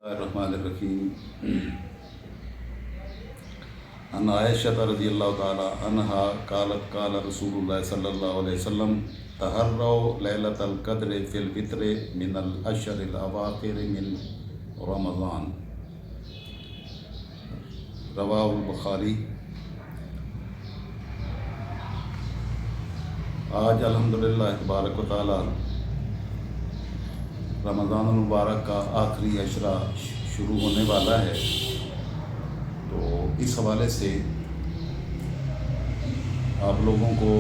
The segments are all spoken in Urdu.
الرحمن الرحیم عن عائشہ رضی اللہ تعالی عنہا قالت قال رسول اللہ صلی اللہ علیہ وسلم تحروا لیلۃ القدر فی الفطر من الاشہر الاواخر من رمضان، رواہ البخاری۔ آج الحمدللہ تبارک و تعالی رمضان المبارک کا آخری عشرہ شروع ہونے والا ہے، تو اس حوالے سے آپ لوگوں کو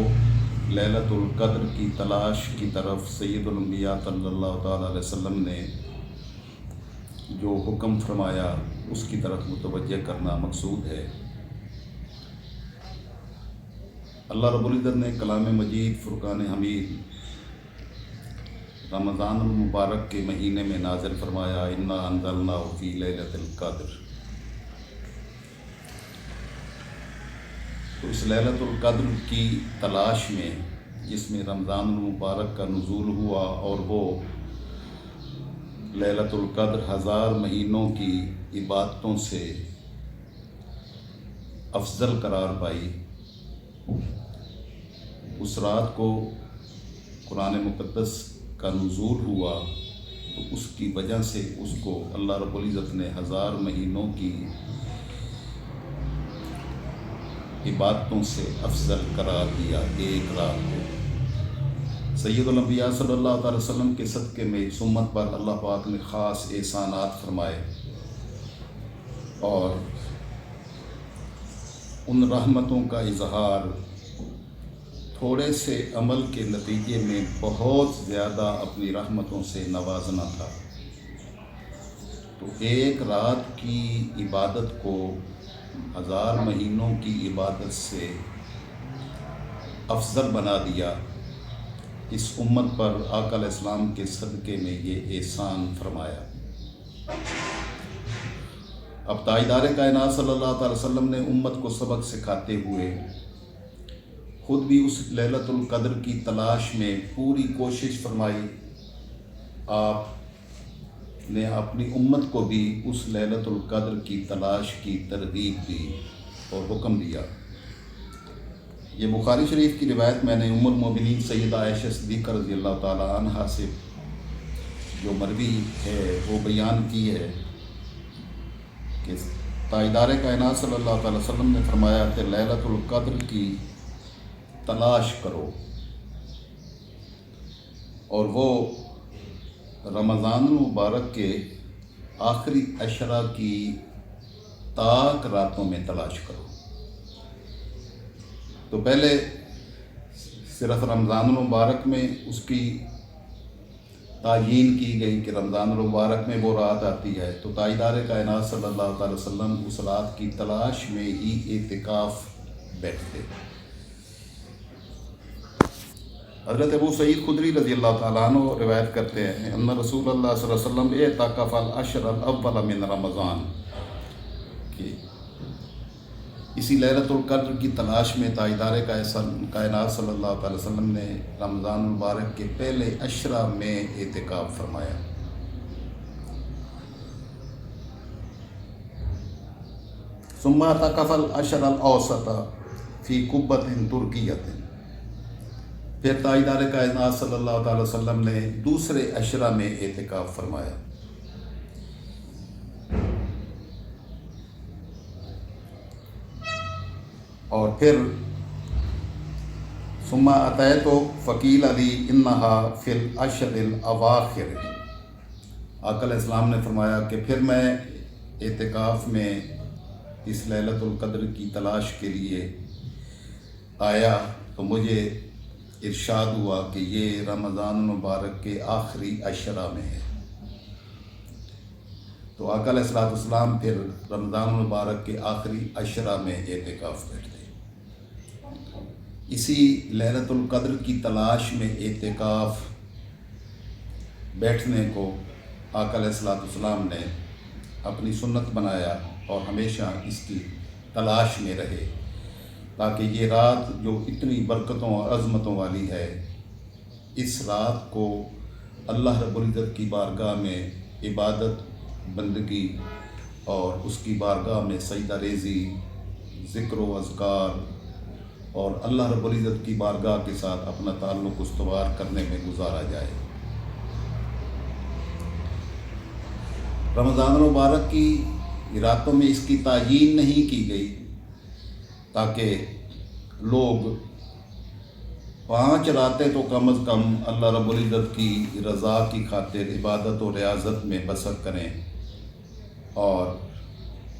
لیلۃ القدر کی تلاش کی طرف سید الانبیاء صلی اللہ تعالیٰ علیہ وسلم نے جو حکم فرمایا اس کی طرف متوجہ کرنا مقصود ہے۔ اللہ رب العزت نے کلام مجید فرقان حمید رمضان المبارک کے مہینے میں نازل فرمایا، انا انزلناہ فی لیلۃ القدر۔ تو اس لیلۃ القدر کی تلاش میں جس میں رمضان المبارک کا نزول ہوا، اور وہ لیلۃ القدر 1000 مہینوں کی عبادتوں سے افضل قرار پائی، اس رات کو قرآن مقدس کا نزول ہوا، تو اس کی وجہ سے اس کو اللہ رب العزت نے 1000 مہینوں کی عبادتوں سے افضل قرار دیا ایک رات کو۔ سید الانبیاء صلی اللہ تعالی وسلم کے صدقے میں اس امت پر اللہ پاک نے خاص احسانات فرمائے، اور ان رحمتوں کا اظہار تھوڑے سے عمل کے نتیجے میں بہت زیادہ اپنی رحمتوں سے نوازنا تھا۔ تو ایک رات کی عبادت کو 1000 مہینوں کی عبادت سے افضل بنا دیا۔ اس امت پر آقا علیہ السلام کے صدقے میں یہ احسان فرمایا۔ اب تاجدار کائنات صلی اللہ تعالی وسلم نے امت کو سبق سکھاتے ہوئے خود بھی اس لیلۃ القدر کی تلاش میں پوری کوشش فرمائی۔ آپ نے اپنی امت کو بھی اس لیلۃ القدر کی تلاش کی ترغیب دی اور حکم دیا۔ یہ بخاری شریف کی روایت میں نے ام المومنین سیدہ عائشہ صدیقہ رضی اللہ تعالی عنہا سے جو مروی ہے وہ بیان کی ہے کہ تاجدار کائنات صلی اللہ تعالی وسلم نے فرمایا کہ لیلۃ القدر کی تلاش کرو، اور وہ رمضان المبارک کے آخری عشرہ کی تاک راتوں میں تلاش کرو۔ تو پہلے صرف رمضان المبارک میں اس کی تعیین کی گئی کہ رمضان المبارک میں وہ رات آتی ہے، تو تاجدار کائنات صلی اللہ تعالی وسلم اس رات کی تلاش میں ہی اعتکاف بیٹھتے۔ حضرت ابو سعید خدری رضی اللہ تعالیٰ عنہ روایت کرتے ہیں ان رسول اللہ صلی اللہ علیہ وسلم اعتکف العشر الاول من رمضان، کہ اسی لیلۃ القدر کی تلاش میں تاجدار کائنات صلی اللہ تعالی وسلم نے رمضان المبارک کے پہلے عشرہ میں اعتکاف فرمایا۔ ثم اعتکف العشر الاوسط فی قبۃ ترکیۃ، پھر تاجدار کائنات صلی اللہ تعالی وسلم نے دوسرے عشرہ میں اعتکاف فرمایا۔ اور پھر ثم اتیت فقیل لی انہا فی العشر الاواخر، آقا علیہ السلام نے فرمایا کہ پھر میں اعتکاف میں اس لیلۃ القدر کی تلاش کے لیے آیا، تو مجھے ارشاد ہوا کہ یہ رمضان المبارک کے آخری عشرہ میں ہے۔ تو آقا علیہ السلام پھر رمضان المبارک کے آخری عشرہ میں اعتکاف بیٹھتے۔ اسی لیلۃ القدر کی تلاش میں اعتکاف بیٹھنے کو آقا علیہ السلام نے اپنی سنت بنایا، اور ہمیشہ اس کی تلاش میں رہے، تاکہ یہ رات جو اتنی برکتوں اور عظمتوں والی ہے، اس رات کو اللہ رب العزت کی بارگاہ میں عبادت بندگی اور اس کی بارگاہ میں سجدہ ریزی، ذکر و اذکار اور اللہ رب العزت کی بارگاہ کے ساتھ اپنا تعلق استوار کرنے میں گزارا جائے۔ رمضان المبارک کی راتوں میں اس کی تعیین نہیں کی گئی تاکہ لوگ 5 راتیں تو کم از کم اللہ رب العزت کی رضا کی خاطر عبادت و ریاضت میں بسر کریں، اور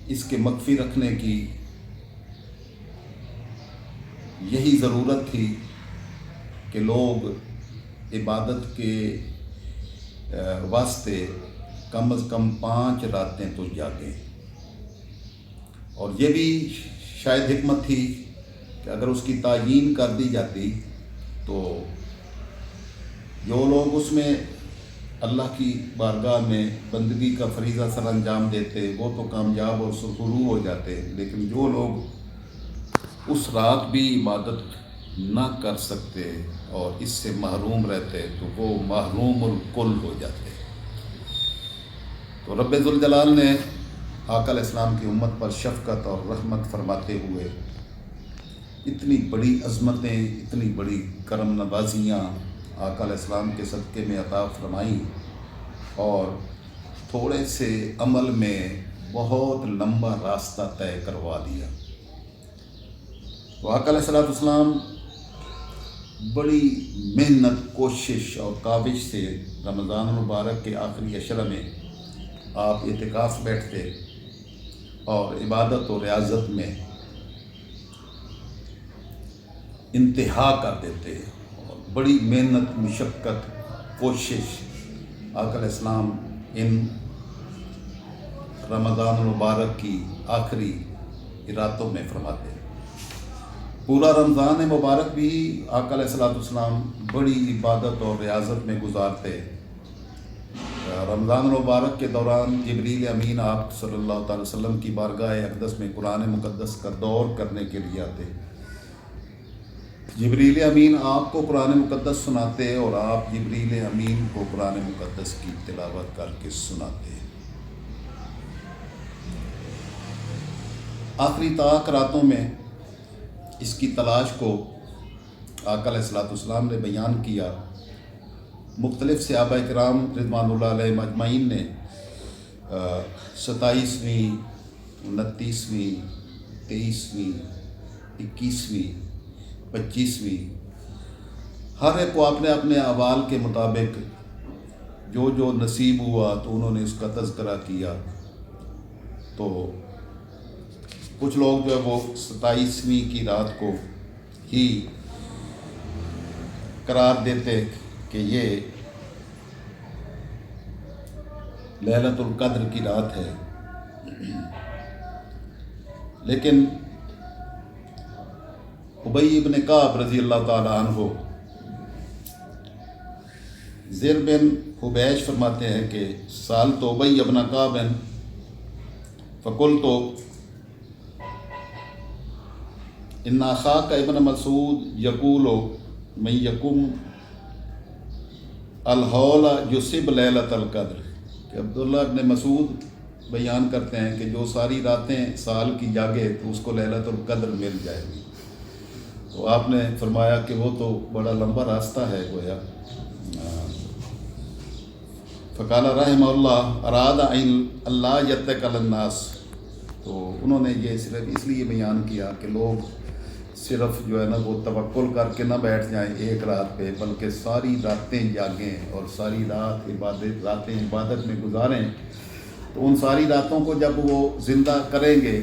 اس کے مخفی رکھنے کی یہی ضرورت تھی کہ لوگ عبادت کے واسطے کم از کم 5 راتیں تو جاگیں۔ اور یہ بھی شاید حکمت تھی کہ اگر اس کی تعیین کر دی جاتی تو جو لوگ اس میں اللہ کی بارگاہ میں بندگی کا فریضہ سر انجام دیتے وہ تو کامیاب اور سرخرو ہو جاتے، لیکن جو لوگ اس رات بھی عبادت نہ کر سکتے اور اس سے محروم رہتے تو وہ محروم الکل ہو جاتے۔ تو رب ذوالجلال نے آقا علیہ السلام کی امت پر شفقت اور رحمت فرماتے ہوئے اتنی بڑی عظمتیں، اتنی بڑی کرم نوازیاں آقا علیہ السلام کے صدقے میں عطا فرمائیں، اور تھوڑے سے عمل میں بہت لمبا راستہ طے کروا دیا۔ تو آقا علیہ السلام بڑی محنت، کوشش اور کاوش سے رمضان المبارک کے آخری عشرہ میں آپ اعتکاف بیٹھتے اور عبادت و ریاضت میں انتہا کر دیتے، اور بڑی محنت، مشقت، کوشش آقا علیہ السلام ان رمضان المبارک کی آخری راتوں میں فرماتے۔ پورا رمضان مبارک بھی آقا علیہ السلام بڑی عبادت اور ریاضت میں گزارتے۔ رمضان المبارک کے دوران جبریل امین آپ صلی اللہ تعالی وسلم کی بارگاہ اقدس میں قرآن مقدس کا دور کرنے کے لیے آتے۔ جبریل امین آپ کو قرآن مقدس سناتے اور آپ جبریل امین کو قرآن مقدس کی تلاوت کر کے سناتے۔ آخری طاق راتوں میں اس کی تلاش کو آقا علیہ السلام نے بیان کیا۔ مختلف صحابہ کرام رضوان اللہ علیہ اجمعین نے 27ویں، 29ویں، 23ویں، 21ویں، 25ویں، ہر ایک کو اپنے اپنے اعمال کے مطابق جو جو نصیب ہوا تو انہوں نے اس کا تذکرہ کیا۔ تو کچھ لوگ جو ہے وہ 27ویں کی رات کو ہی قرار دیتے کہ یہ لیلۃ القدر کی رات ہے، لیکن ابی بن کعب رضی اللہ تعالی عنہ زر بن حبیش فرماتے ہیں کہ سال تو ابی بن کعب فقلت ان اخاک ابن مسعود یقول من یقم الحول یصب لیلۃ القدر، کہ عبداللہ ابن مسعود بیان کرتے ہیں کہ جو ساری راتیں سال کی جاگے تو اس کو لیلۃ القدر مل جائے گی۔ تو آپ نے فرمایا کہ وہ تو بڑا لمبا راستہ ہے گویا۔ فقال رحمہ اللہ اراد ان اللہ یتقل الناس، تو انہوں نے یہ صرف اس لیے بیان کیا کہ لوگ صرف جو ہے نا وہ توکل کر کے نہ بیٹھ جائیں ایک رات پہ، بلکہ ساری راتیں جاگیں اور ساری راتیں عبادت میں گزاریں۔ تو ان ساری راتوں کو جب وہ زندہ کریں گے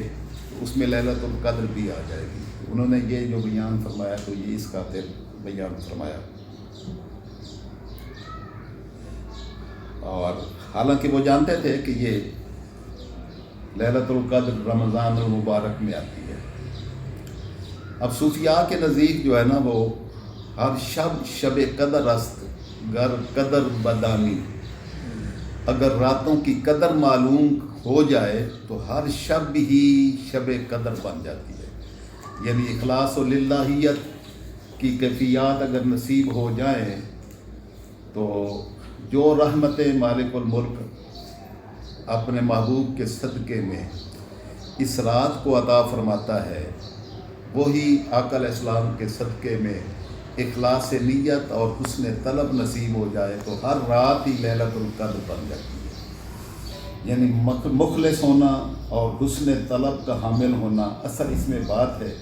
تو اس میں لیلۃ القدر بھی آ جائے گی۔ انہوں نے یہ جو بیان فرمایا تو یہ اس خاطر بیان فرمایا۔ اور حالانکہ وہ جانتے تھے کہ یہ لیلۃ القدر رمضان المبارک میں آتی ہے۔ اب صوفیاء کے نزدیک جو ہے نا وہ ہر شب قدر است گر قدر بدانی، اگر راتوں کی قدر معلوم ہو جائے تو ہر شب ہی شب قدر بن جاتی ہے۔ یعنی اخلاص و للہیت کی کیفیات اگر نصیب ہو جائیں تو جو رحمت مالک الملک اپنے محبوب کے صدقے میں اس رات کو عطا فرماتا ہے، وہی آقا علیہ السلام کے صدقے میں اخلاص نیت اور حسن طلب نصیب ہو جائے تو ہر رات ہی لیلۃ القدر بن جاتی ہے۔ یعنی مخلص ہونا اور حسن طلب کا حامل ہونا اصل اس میں بات ہے۔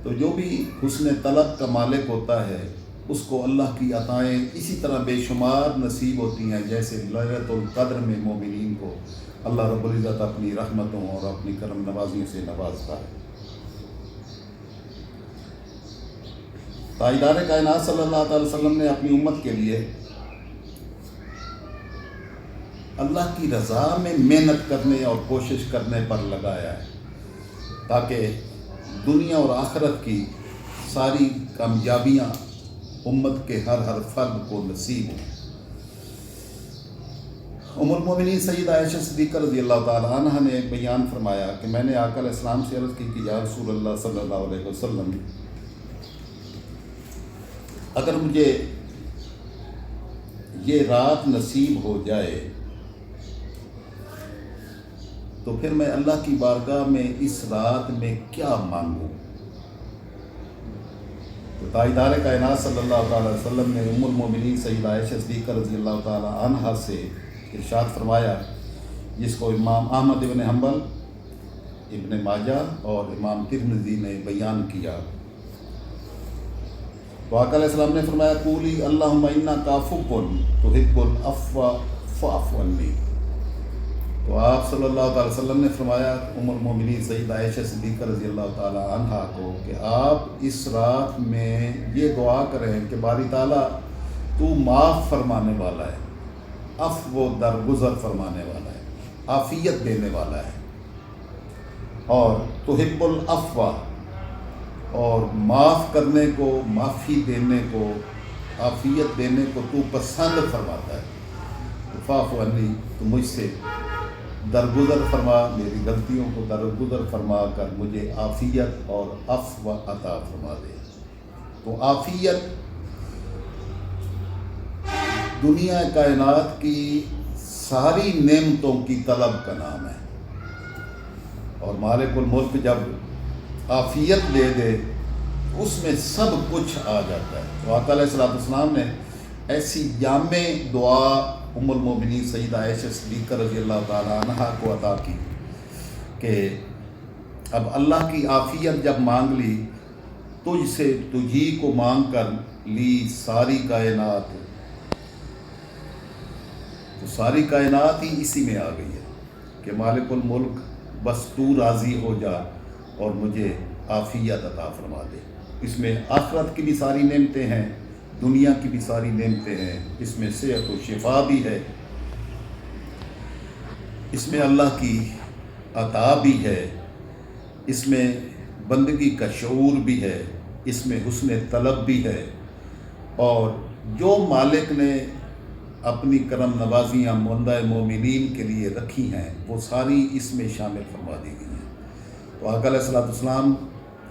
تو جو بھی حسن طلب کا مالک ہوتا ہے اس کو اللہ کی عطائیں اسی طرح بے شمار نصیب ہوتی ہیں جیسے لیلۃ القدر میں مومنین کو اللہ رب العزت اپنی رحمتوں اور اپنی کرم نوازیوں سے نوازتا ہے۔ تاجدار کائنات صلی اللہ تعالی وسلم نے اپنی امت کے لیے اللہ کی رضا میں محنت کرنے اور کوشش کرنے پر لگایا ہے تاکہ دنیا اور آخرت کی ساری کامیابیاں امت کے ہر فرد کو نصیب ہوں۔ ام المومنین سیدہ عائشہ صدیقہ رضی اللہ تعالی عنہ نے ایک بیان فرمایا کہ میں نے آقا علیہ السلام سے عرض کی کہ یا رسول اللہ صلی اللہ علیہ وسلم، اگر مجھے یہ رات نصیب ہو جائے تو پھر میں اللہ کی بارگاہ میں اس رات میں کیا مانگوں؟ تو تاجدار کائنات صلی اللہ تعالی وسلم نے ام المومنین سیدہ عائشہ صدیقہ رضی اللہ تعالی عنہ سے ارشاد فرمایا، جس کو امام احمد ابن حنبل، ابن ماجہ اور امام ترمذی نے بیان کیا۔ تو آقا علیہ السلام نے فرمایا قولی اللہم انک عفو تحب العفو فاعف عنی۔ تو آپ صلی اللہ تعالی وسلم نے فرمایا ام المومنین سیدہ عائشہ صدیقہ رضی اللہ تعالی عنہ کو کہ آپ اس رات میں یہ دعا کریں کہ باری تعالیٰ تو معاف فرمانے والا ہے، عفو درگزر فرمانے والا ہے، عافیت دینے والا ہے، اور تحب العفو اور معاف کرنے کو، معافی دینے کو، عافیت دینے کو تو پسند فرماتا ہے، تو فاعف عنی تو مجھ سے درگزر فرما، میری غلطیوں کو درگزر فرما کر مجھے عافیت اور عفو عطا فرما دے۔ تو عافیت دنیا کائنات کی ساری نعمتوں کی طلب کا نام ہے، اور مالک الملک جب عافیت دے دے اس میں سب کچھ آ جاتا ہے۔ تو آقا علیہ السلام نے ایسی جامع دعا ام المومنین سیدہ عائشہ صدیقہ رضی اللہ تعالی عنہ کو عطا کی کہ اب اللہ کی عافیت جب مانگ لی، تجھ سے تجھی کو مانگ کر لی ساری کائنات، تو ساری کائنات ہی اسی میں آ گئی ہے کہ مالک الملک بس تو راضی ہو جا اور مجھے عافیت عطا فرما دے۔ اس میں آخرت کی بھی ساری نعمتیں ہیں، دنیا کی بھی ساری نعمتیں ہیں، اس میں صحت و شفا بھی ہے، اس میں اللہ کی عطا بھی ہے، اس میں بندگی کا شعور بھی ہے، اس میں حسن طلب بھی ہے، اور جو مالک نے اپنی کرم نوازیاں بندہ مومنین کے لیے رکھی ہیں وہ ساری اس میں شامل فرما دی گئی ہیں۔ تو آقا علیہ السلام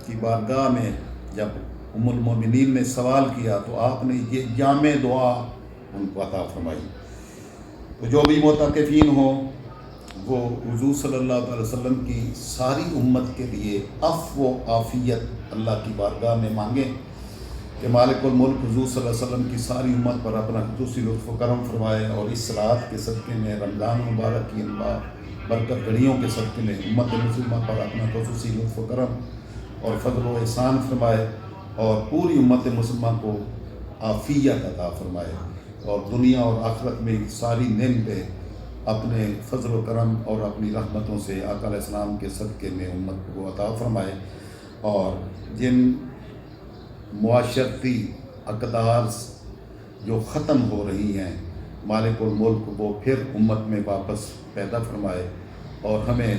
کی بارگاہ میں جب ام المومنین نے سوال کیا تو آپ نے یہ جامع دعا ان کو عطا فرمائی۔ تو جو بھی معتکفین ہوں وہ حضور صلی اللہ علیہ وسلم کی ساری امت کے لیے عفو و عافیت اللہ کی بارگاہ میں مانگیں کہ مالک الملک حضور صلی اللہ علیہ وسلم کی ساری امت پر اپنا خصوصی لطف و کرم فرمائے، اور اس رات کے صدقے میں رمضان مبارک کی برکت گھڑیوں کے صدقے میں امت مسلمہ پر اپنا خصوصی لطف و کرم اور فضل و احسان فرمائے، اور پوری امت مسلمہ کو عافیت عطا فرمائے، اور دنیا اور آخرت میں ساری نعمتیں اپنے فضل و کرم اور اپنی رحمتوں سے آقا علیہ السلام کے صدقے میں امت کو عطا فرمائے، اور جن معاشرتی اقدار جو ختم ہو رہی ہیں مالک الملک وہ پھر امت میں واپس پیدا فرمائے، اور ہمیں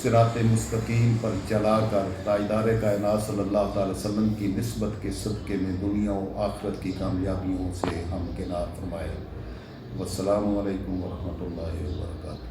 صراط مستقیم پر چلا کر تاجدار کائنات صلی اللہ تعالی وسلم کی نسبت کے صدقے میں دنیا و آخرت کی کامیابیوں سے ہم کنار فرمائے۔ والسلام علیکم ورحمۃ اللہ وبرکاتہ۔